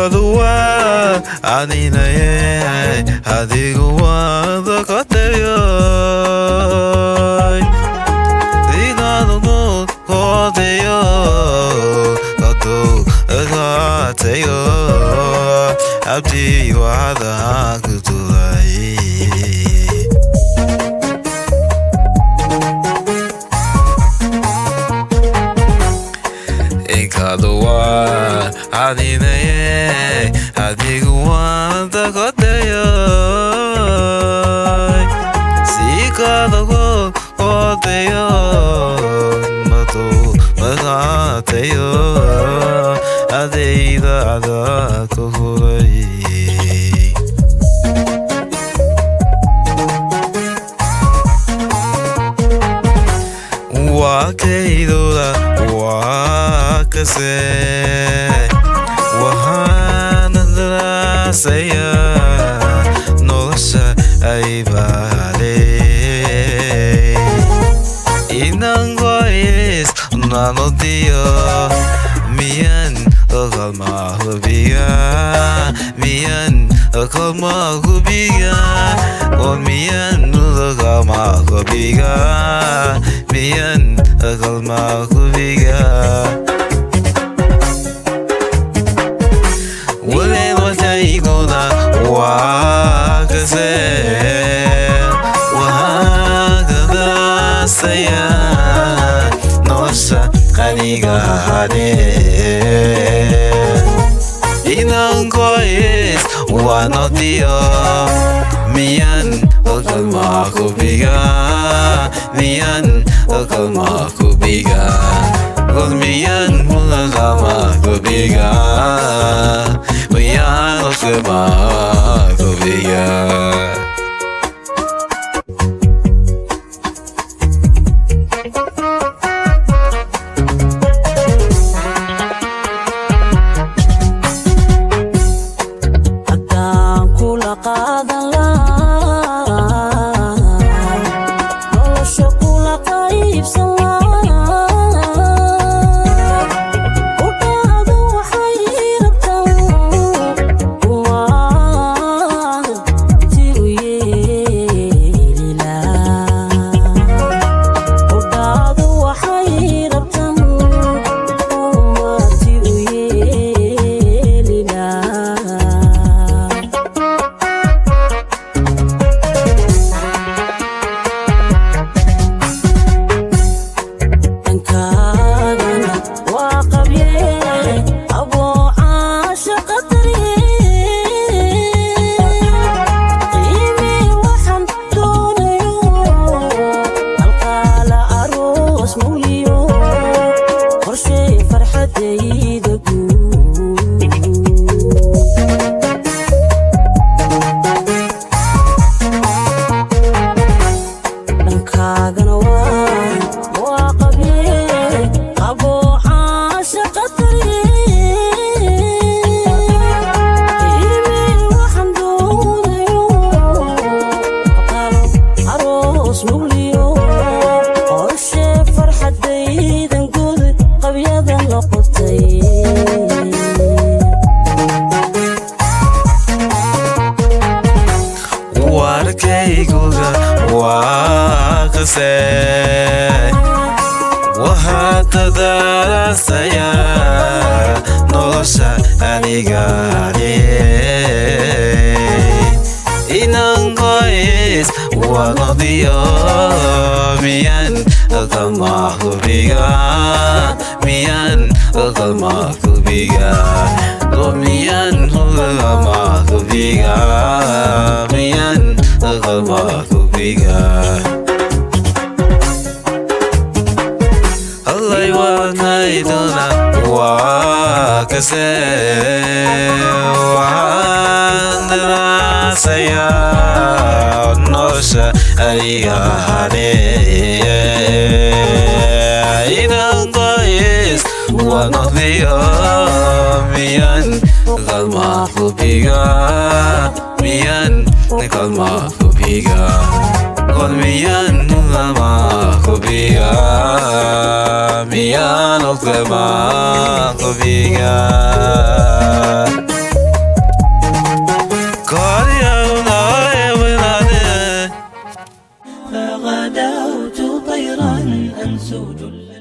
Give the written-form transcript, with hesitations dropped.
Ikaduwa aninaye adiguwa dakateyo Dinanu kodeyo Kadu dakateyo Abdi wada kutulai Ikaduwa aninaye adiguwa dakateyo Sikaduwa kodeyo Matu dakateyo Adida ada kutulai Wakeidoda wakase Wahana drasaya Nolosha aibale Inangoyes nanodio Mian akalma hubiga Mian akalma hubiga Mian akalma hubiga Mian akalma hubiga Wale wataigoda wakase Wahagada saya Nosha kaniga hane Inangoyes wanodio Mian akalma hubiga Mian akalma hubiga Mian akalma hubiga Mian akalma hubiga Wahakada saya Nolosha anigare Inangoyes wanodio Mian akalma hubiga Mian akalma hubiga Mian akalma hubiga Mian akalma hubiga Allai wakaidona wakase Wahandana saya Nosha arigare Inangoyes wanodio Mian akalma hubiga Mian akalma hubiga Mian akalma hubiga Mian akalma hubiga غدوت طيرا أنسو جل